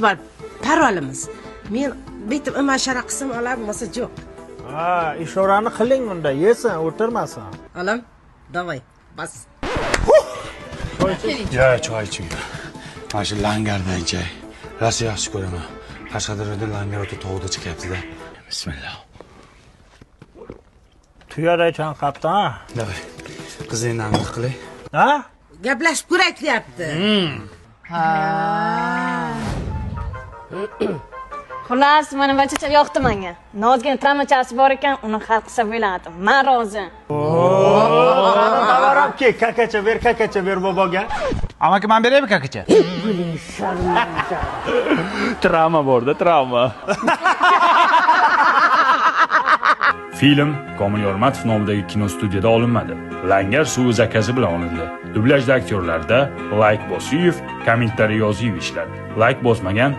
bor parolimiz. Men bitim imashara qism olamiz, yo'q. Ha, ishorani qiling unda, yesin, o'tirmasin. Olam, davay, bas. Ya, choy iching. Mana shu langardan ichay. Rosa yaxshi ko'raman. Qashqadaryoda langar o'ta tog'da chiqyapti-da. Bismillah. Tuyaday chanqapti, ha? Davay. Qizingni amr qilay. Ha? Gaplashib ko'rak deyapti. Xullas, mana bachacha yoqdi menga. Nozgina tramachasi bor ekan, uni hal qilsa bo'ladi. Men rozi. Bavarabki, kakacha ber boboga. Amaki men beraymi kakacha? Travma borda, travma. Film Komil Yormatov nomidagi kinostudiyada olinmadi. Langar suvi zakasi bilan olindi. Dublyajda aktyorlarda Like Bosiyev, kommentariy Yoziyev ishladi. Like bosmagan